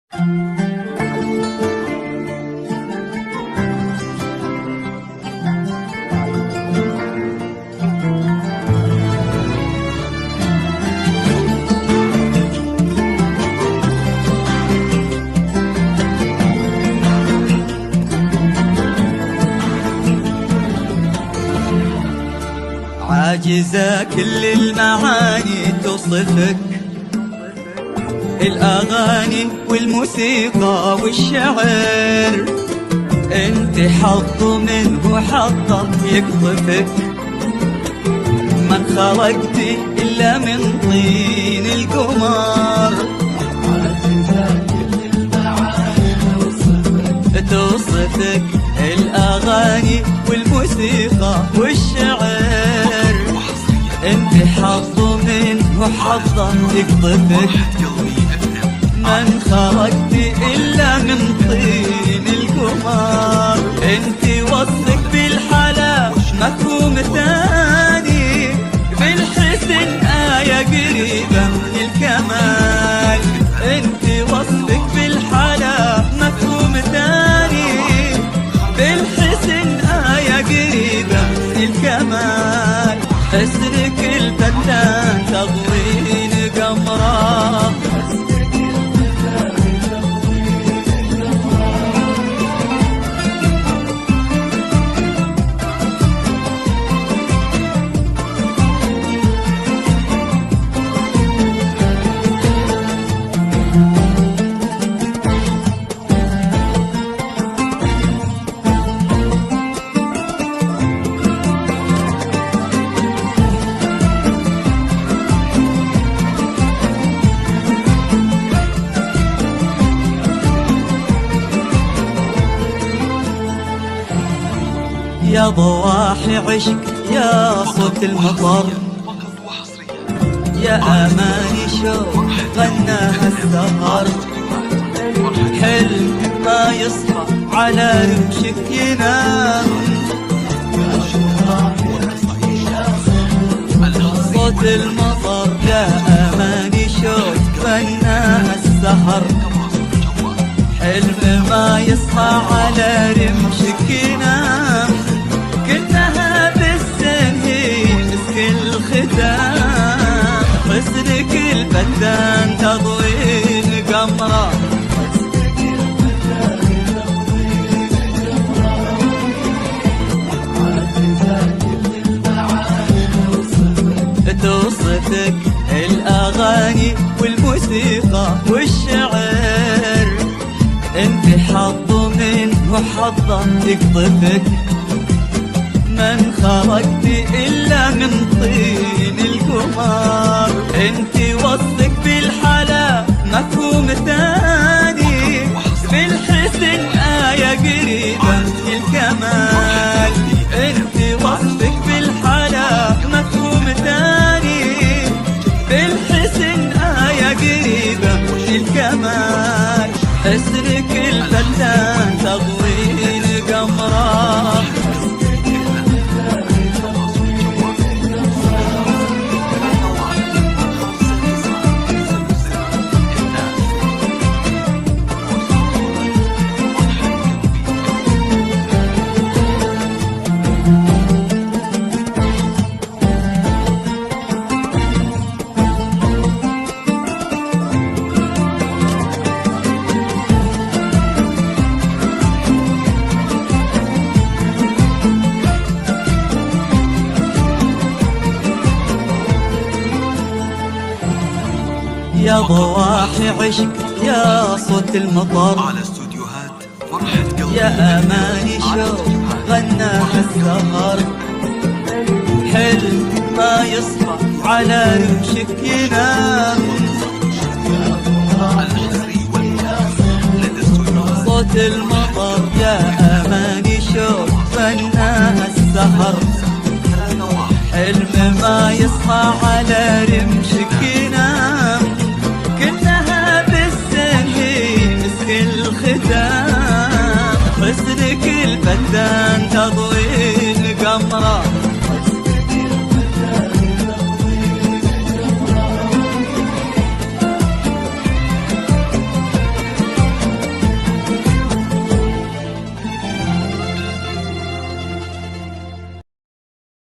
عاجزة كل المعاني توصفك، الأغاني والموسيقى والشعر، انت حظ منه حظه يقطفك، من خلقتي إلا من طين القمر. عاجزة كل المعاني توصفك، الأغاني والموسيقى والشعر، انت حظ منه حظه يقطفك، من خلقتي إلا من طين القمر. انت وصفك بالحلا مفهوم ثاني، بالحسن آية قريبة من الكمال. انت وصفك بالحلا مفهوم ثاني، بالحسن آية قريبة من الكمال. حسنك الفتان تضوين قمره، يا ضواحي عشق، يا صوت المطر، يا أماني شوق غناها السهر، حلم ما يصحى على رمشك ينام، صوت المطر يا أماني شوق غناها السهر، حلم ما يصحى على رمشك ينام. كنها بالزين هي مسك الختام، حسنك الفتان تضوين قمره، توصفك، الأغاني والموسيقى والشعر، انت حظ منه حظه يقطفك، من خلقتي إلا من طين القمر. انت وصفك بالحلا مفهوم ثاني، بالحسن آية قريبة من الكمال. انت وصفك بالحلا مفهوم ثاني، بالحسن آية قريبة من الكمال. حسنك الفتان تضوين قمره، يا ضواحي عشق، يا صوت المطر، على استوديوهات فرحة قلبي، يا أماني شوق غناها السهر، حلم ما يصحى على رمشك ينام، صوت المطر يا أماني شوق غناها السهر، حلم ما يصحى على رمشك ينام. كنها بالزين هي مسك الختام، حسنك الفتان تضوي